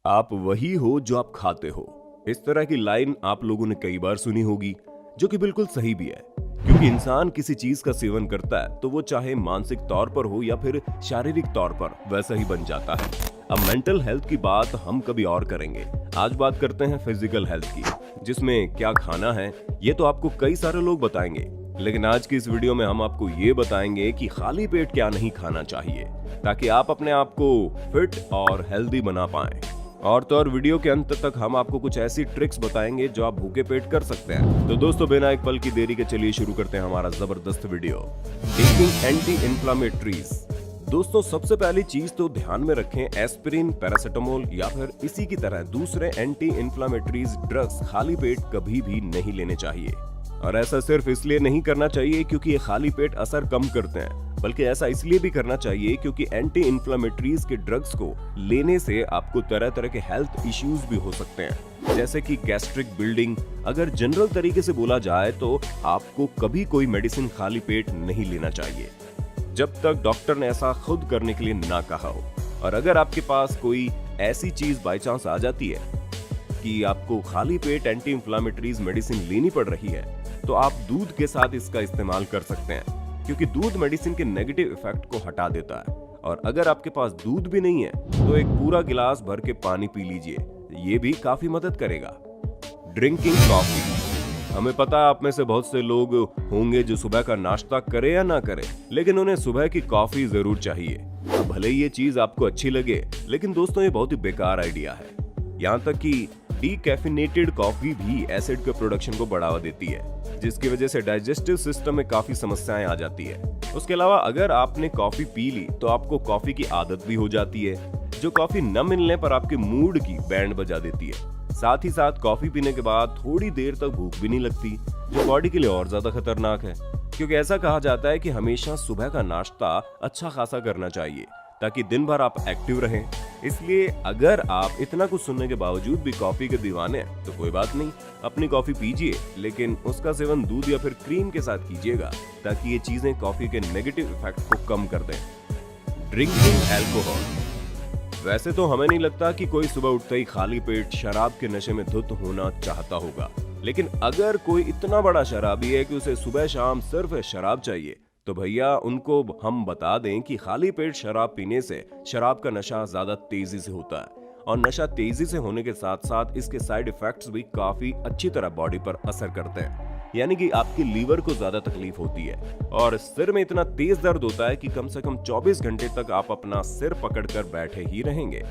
आप वही हो जो आप खाते हो। इस तरह की लाइन आप लोगों ने कई बार सुनी होगी, जो कि बिल्कुल सही भी है। क्योंकि इंसान किसी चीज का सेवन करता है तो वो चाहे मानसिक तौर पर हो या फिर शारीरिक तौर पर वैसा ही बन जाता है। अब मेंटल हेल्थ की बात हम कभी और करेंगे। आज बात करते हैं फिजिकल हेल्थ की, जिसमें क्या खाना है ये तो आपको कई सारे लोग बताएंगे, लेकिन आज की इस वीडियो में हम आपको ये बताएंगे कि खाली पेट क्या नहीं खाना चाहिए, ताकि आप अपने आप को फिट और हेल्दी बना पाएं। और तो और वीडियो के अंत तक हम आपको कुछ ऐसी ट्रिक्स बताएंगे जो आप भूखे पेट कर सकते हैं। तो दोस्तों, बिना एक पल की देरी के चलिए शुरू करते हैं हमारा जबरदस्त वीडियो। Taking anti inflammatories. दोस्तों, सबसे पहली चीज तो ध्यान में रखें, एस्पिरिन, पैरासिटामोल या फिर इसी की तरह दूसरे एंटी इन्फ्लामेटरीज ड्रग्स खाली पेट कभी भी नहीं लेने चाहिए। और ऐसा सिर्फ इसलिए नहीं करना चाहिए क्योंकि ये खाली पेट असर कम करते हैं, बल्कि ऐसा इसलिए भी करना चाहिए क्योंकि एंटी इन्फ्लामेटरीज के ड्रग्स को लेने से आपको तरह तरह के हेल्थ इश्यूज भी हो सकते हैं, जैसे कि गैस्ट्रिक बिल्डिंग। अगर जनरल तरीके से बोला जाए तो आपको कभी कोई मेडिसिन खाली पेट नहीं लेना चाहिए जब तक डॉक्टर ने ऐसा खुद करने के लिए ना कहा हो। और अगर आपके पास कोई ऐसी चीज बाई चांस आ जाती है कि आपको खाली पेट एंटी इन्फ्लामेटरीज मेडिसिन लेनी पड़ रही है, तो आप दूध के साथ इसका इस्तेमाल कर सकते हैं, क्योंकि दूध मेडिसिन के नेगेटिव इफेक्ट को हटा देता है। और अगर आपके पास दूध भी नहीं है तो एक पूरा गिलास भर के पानी पी लीजिए, ये भी काफी मदद करेगा। Drinking coffee. हमें पता है आप में से बहुत से लोग होंगे जो सुबह का नाश्ता करे या ना करे, लेकिन उन्हें सुबह की कॉफी जरूर चाहिए। अब भले ही ये चीज आपको अच्छी लगे, लेकिन दोस्तों ये बहुत ही बेकार आइडिया है। यहाँ तक कि डीकैफिनेटेड कॉफी भी एसिड के प्रोडक्शन को बढ़ावा देती है, जिसकी वजह से डाइजेस्टिव सिस्टम में काफी समस्याएं आ जाती है। उसके अलावा अगर आपने कॉफी पी ली तो आपको कॉफी की आदत भी हो जाती है, जो कॉफी न मिलने पर आपके मूड की बैंड बजा देती है। साथ ही साथ कॉफी पीने के बाद थोड़ी देर तक भूख भी नहीं लगती, जो बॉडी के लिए और ज्यादा खतरनाक है, क्योंकि ऐसा कहा जाता है कि हमेशा सुबह का नाश्ता अच्छा खासा करना चाहिए ताकि दिन भर आप एक्टिव रहें। इसलिए अगर आप इतना कुछ सुनने के बावजूद भी कॉफी के दीवाने हैं तो कोई बात नहीं, अपनी कॉफी पीजिए, लेकिन उसका सेवन दूध या फिर क्रीम के साथ कीजिएगा, ताकि ये चीजें कॉफी के नेगेटिव इफेक्ट को कम कर दें। Drinking alcohol. वैसे तो हमें नहीं लगता कि कोई सुबह उठते ही खाली पेट शराब के नशे में धुत होना चाहता होगा, लेकिन अगर कोई इतना बड़ा शराबी है कि उसे सुबह शाम सिर्फ शराब चाहिए, तो भैया उनको हम बता दें कि खाली पेट शराब पीने से शराब का नशा ज्यादा तेजी से होता है, और नशा तेजी से होने के साथ साथ इसके साइड इफेक्ट्स भी काफी अच्छी तरह बॉडी पर असर करते हैं। यानी कि आपकी लीवर को ज्यादा तकलीफ होती है और सिर में इतना तेज दर्द होता है कि कम से कम 24 घंटे तक आप अपना सिर पकड़कर बैठे ही रहेंगे।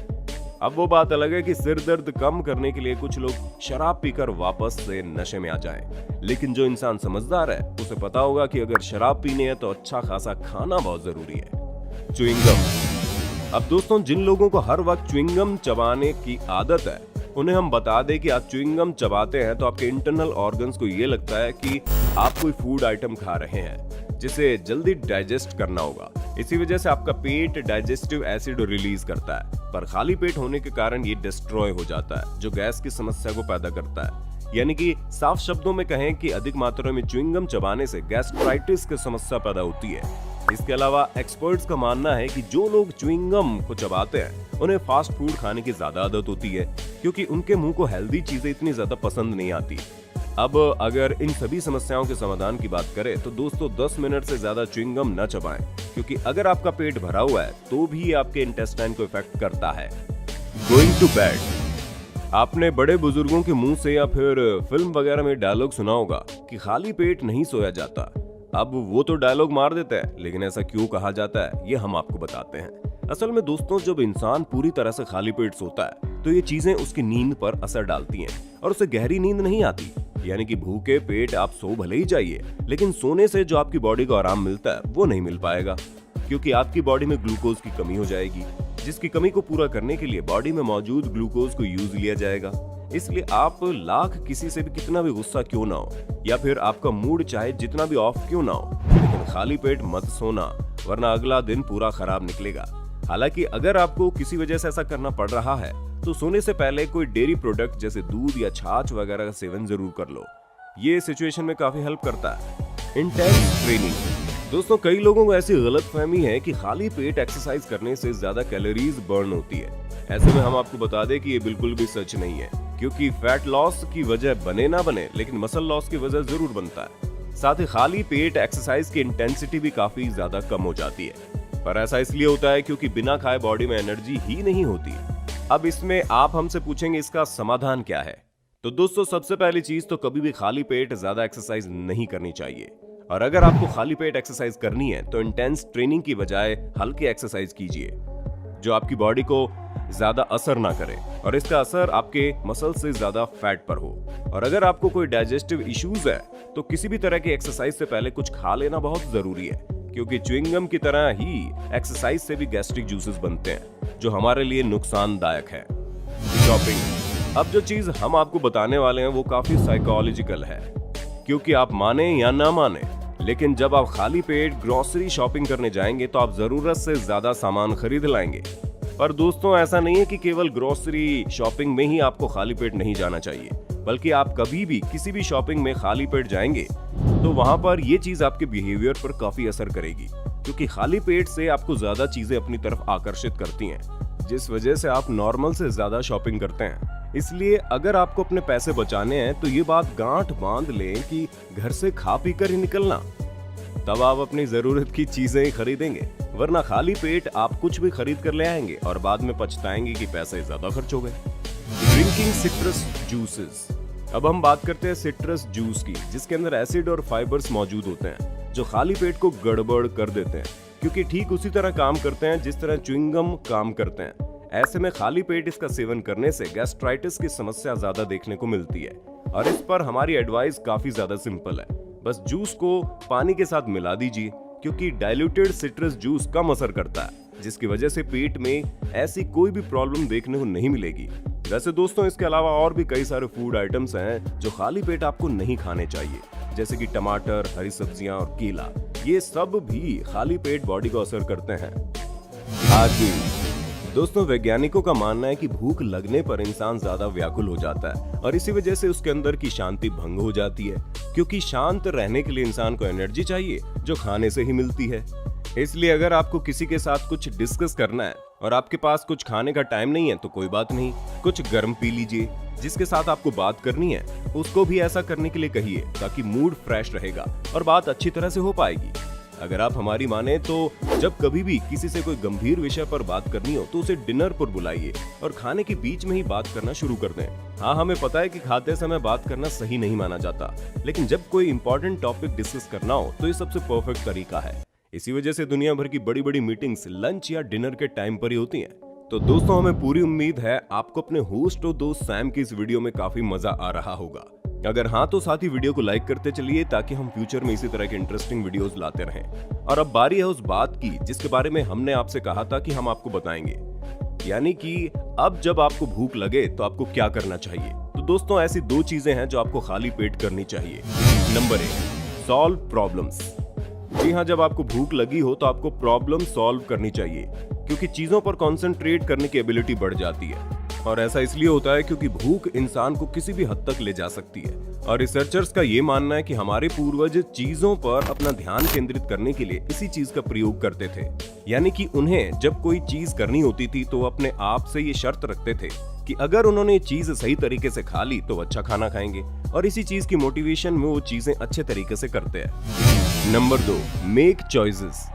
अब वो बात अलग है कि सिर दर्द कम करने के लिए कुछ लोग शराब पीकर वापस से नशे में आ जाएं, लेकिन जो इंसान समझदार है उसे पता होगा कि अगर शराब पीनी है तो अच्छा खासा खाना बहुत जरूरी है। च्युइंगम। अब दोस्तों, जिन लोगों को हर वक्त च्युइंगम चबाने की आदत है, उन्हें हम बता दें कि आप च्युइंगम चबाते हैं तो आपके इंटरनल ऑर्गन्स को ये लगता है कि आप कोई फूड आइटम खा रहे हैं जिसे जल्दी डाइजेस्ट करना होगा। इसी वजह से आपका पेट डाइजेस्टिव एसिड रिलीज करता है, पर खाली पेट होने के कारण ये डिस्ट्रॉय हो जाता है, जो गैस की समस्या को पैदा करता है। यानी कि साफ शब्दों में कहें कि अधिक मात्रा में च्युइंगम चबाने से गैस्ट्राइटिस की समस्या पैदा होती है। इसके अलावा एक्सपर्ट्स का मानना है कि जो लोग च्युइंगम को चबाते हैं उन्हें फास्ट फूड खाने की ज्यादा आदत होती है, क्योंकि उनके मुंह को हेल्दी चीजें इतनी ज्यादा पसंद नहीं आती। अब अगर इन सभी समस्याओं के समाधान की बात करें तो दोस्तों 10 मिनट से ज्यादा च्युइंगम न चबाएं, क्योंकि अगर आपका पेट भरा हुआ है तो भी आपके इंटेस्टाइन को इफेक्ट करता है। Going to bed. आपने बड़े बुजुर्गों के मुंह से या फिर फिल्म वगैरह में डायलॉग सुना होगा कि खाली पेट नहीं सोया जाता। अब वो तो डायलॉग मार देते हैं, लेकिन ऐसा क्यों कहा जाता है ये हम आपको बताते हैं। असल में दोस्तों, जब इंसान पूरी तरह से खाली पेट सोता है तो ये चीजें उसकी नींद पर असर डालती हैं और उसे गहरी नींद नहीं आती। यानी कि भूखे पेट आप सो भले ही जाइए, लेकिन सोने से जो आपकी बॉडी को आराम मिलता है वो नहीं मिल पाएगा, क्योंकि आपकी बॉडी में ग्लूकोज की कमी हो जाएगी, जिसकी कमी को पूरा करने के लिए बॉडी में मौजूद ग्लूकोज को यूज लिया जाएगा। इसलिए आप लाख किसी से भी कितना भी गुस्सा क्यों ना हो, या फिर आपका मूड चाहे जितना भी ऑफ क्यों ना हो, लेकिन खाली पेट मत सोना, वरना अगला दिन पूरा खराब निकलेगा। हालांकि अगर आपको किसी वजह से ऐसा करना पड़ रहा है तो सोने से पहले कोई डेयरी प्रोडक्ट जैसे दूध या छाछ वगैरह का सेवन जरूर कर लो। ये सिचुएशन में काफी हेल्प करता है। Intense training. दोस्तों, कई लोगों को ऐसी गलतफहमी है कि खाली पेट एक्सरसाइज करने से ज्यादा कैलोरीज बर्न होती है। ऐसे में हम आपको बता दें कि ये बिल्कुल भी सच नहीं है, क्योंकि फैट लॉस की वजह बने ना बने, लेकिन मसल लॉस की वजह जरूर बनता है। साथ ही खाली पेट एक्सरसाइज की इंटेंसिटी भी काफी ज्यादा कम हो जाती है, पर ऐसा इसलिए होता है क्योंकि बिना खाए बॉडी में एनर्जी ही नहीं होती। अब इसमें आप हमसे पूछेंगे इसका समाधान क्या है। तो दोस्तों, सबसे पहली चीज तो कभी भी खाली पेट ज्यादा एक्सरसाइज नहीं करनी चाहिए। और अगर आपको खाली पेट एक्सरसाइज करनी है तो इंटेंस ट्रेनिंग की बजाय हल्की एक्सरसाइज कीजिए, जो आपकी बॉडी को ज्यादा असर ना करे और इसका असर आपके मसल से ज्यादा फैट पर हो। और अगर आपको कोई डाइजेस्टिव इश्यूज है तो किसी भी तरह की एक्सरसाइज से पहले कुछ खा लेना बहुत जरूरी है, क्योंकि च्युइंगम की तरह ही एक्सरसाइज से भी गैस्ट्रिक जूसेस बनते हैं, जो हमारे लिए नुकसानदायक है। शॉपिंग। अब जो चीज हम आपको बताने वाले हैं वो काफी साइकोलॉजिकल है, क्योंकि आप माने या ना माने, लेकिन जब आप खाली पेट ग्रोसरी शॉपिंग करने जाएंगे तो आप जरूरत से ज्यादा सामान खरीद लाएंगे। पर दोस्तों, ऐसा नहीं है कि केवल ग्रोसरी शॉपिंग में ही आपको खाली पेट नहीं जाना चाहिए, बल्कि आप कभी भी किसी भी शॉपिंग में खाली पेट जाएंगे तो वहां पर ये चीज आपके बिहेवियर पर काफी असर करेगी, क्योंकि खाली पेट से आपको ज्यादा चीजें अपनी तरफ आकर्षित करती हैं, जिस वजह से आप नॉर्मल से ज्यादा शॉपिंग करते हैं। इसलिए अगर आपको अपने पैसे बचाने हैं तो ये बात गांठ बांध लें कि घर से खा पी कर ही निकलना, तब आप अपनी जरूरत की चीजें ही खरीदेंगे, वरना खाली पेट आप कुछ भी खरीद कर ले आएंगे और बाद में पछताएंगे कि पैसे ज्यादा खर्च हो गए। Drinking citrus juices. अब हम बात करते हैं सिट्रस जूस की, जिसके अंदर एसिड और फाइबर्स मौजूद होते हैं, जो खाली पेट को गड़बड़ कर देते हैं, क्योंकि ठीक उसी तरह काम करते हैं जिस तरह च्युइंगम काम करते हैं। ऐसे में खाली पेट इसका सेवन करने से गैस्ट्राइटिस की समस्या ज्यादा देखने को मिलती है, और इस पर हमारी एडवाइस काफी ज्यादा सिंपल है। बस जूस को पानी के साथ मिला दीजिए, क्योंकि डाइल्यूटेड सिट्रस जूस कम असर करता है, जिसकी वजह से पेट में ऐसी कोई भी प्रॉब्लम देखने को नहीं मिलेगी। वैसे दोस्तों, इसके अलावा और भी कई सारे फूड आइटम्स हैं जो खाली पेट आपको नहीं खाने चाहिए, जैसे कि टमाटर, हरी सब्जियां और केला। ये सब भी खाली पेट बॉडी को असर करते हैं। आगे दोस्तों, वैज्ञानिकों का मानना है कि भूख लगने पर इंसान ज्यादा व्याकुल हो जाता है और इसी वजह से उसके अंदर की शांति भंग हो जाती है, क्योंकि शांत रहने के लिए इंसान को एनर्जी चाहिए, जो खाने से ही मिलती है। इसलिए अगर आपको किसी के साथ कुछ डिस्कस करना है और आपके पास कुछ खाने का टाइम नहीं है तो कोई बात नहीं, कुछ गर्म पी लीजिए। जिसके साथ आपको बात करनी है उसको भी ऐसा करने के लिए कहिए, ताकि मूड फ्रेश रहेगा और बात अच्छी तरह से हो पाएगी। अगर आप हमारी माने तो जब कभी भी किसी से कोई गंभीर विषय पर बात करनी हो तो उसे डिनर पर बुलाइए और खाने के बीच में ही बात करना शुरू कर दें। हाँ, हमें पता है कि खाते समय बात करना सही नहीं माना जाता, लेकिन जब कोई इंपॉर्टेंट टॉपिक डिस्कस करना हो तो ये सबसे परफेक्ट तरीका है। इसी वजह से दुनिया भर की बड़ी बड़ी मीटिंग्स लंच या डिनर के टाइम पर ही होती हैं। तो दोस्तों, हमें पूरी उम्मीद है आपको अपने होस्ट और दोस्त सैम की इस वीडियो में काफी मजा आ रहा होगा। अगर हाँ तो साथ ही वीडियो को लाइक करते चलिए, ताकि हम फ्यूचर में इसी तरह के इंटरेस्टिंग वीडियोस लाते रहें। और अब बारी है उस बात की जिसके बारे में हमने आपसे कहा था कि हम आपको बताएंगे, यानी कि अब जब आपको भूख लगे तो आपको क्या करना चाहिए। तो दोस्तों, ऐसी दो चीजें हैं जो आपको खाली पेट करनी चाहिए। Number 1, solve problems. जी हाँ, जब आपको भूख लगी हो तो आपको प्रॉब्लम सॉल्व करनी चाहिए, क्योंकि चीजों पर कंसंट्रेट करने की एबिलिटी बढ़ जाती है। और ऐसा इसलिए होता है क्योंकि भूख इंसान को किसी भी हद तक ले जा सकती है। और रिसर्चर्स का ये मानना है कि हमारे पूर्वज चीजों पर अपना ध्यान केंद्रित करने के लिए इसी चीज का प्रयोग करते थे, यानी कि उन्हें जब कोई चीज करनी होती थी तो अपने आप से ये शर्त रखते थे कि अगर उन्होंने ये चीज सही तरीके से खा ली तो अच्छा खाना खाएंगे, और इसी चीज की मोटिवेशन में वो चीजें अच्छे तरीके से करते हैं। Number 2, make choices.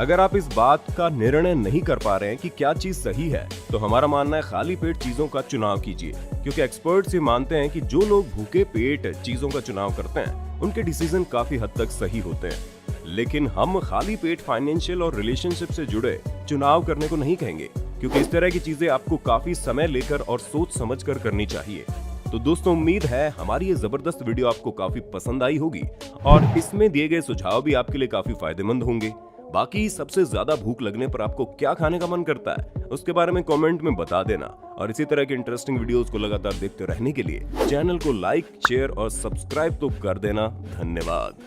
अगर आप इस बात का निर्णय नहीं कर पा रहे हैं कि क्या चीज सही है, तो हमारा मानना है खाली पेट चीजों का चुनाव कीजिए, क्योंकि एक्सपर्ट्स ये मानते हैं कि जो लोग भूखे पेट चीजों का चुनाव करते हैं उनके डिसीजन काफी हद तक सही होते हैं। लेकिन हम खाली पेट फाइनेंशियल और रिलेशनशिप से जुड़े चुनाव करने को नहीं कहेंगे, क्योंकि इस तरह की चीजें आपको काफी समय लेकर और सोच समझ कर करनी चाहिए। तो दोस्तों, उम्मीद है हमारी ये जबरदस्त वीडियो आपको काफी पसंद आई होगी और इसमें दिए गए सुझाव भी आपके लिए काफी फायदेमंद होंगे। बाकी सबसे ज्यादा भूख लगने पर आपको क्या खाने का मन करता है, उसके बारे में कमेंट में बता देना। और इसी तरह के इंटरेस्टिंग वीडियोस को लगातार देखते रहने के लिए चैनल को लाइक, शेयर और सब्सक्राइब तो कर देना। धन्यवाद।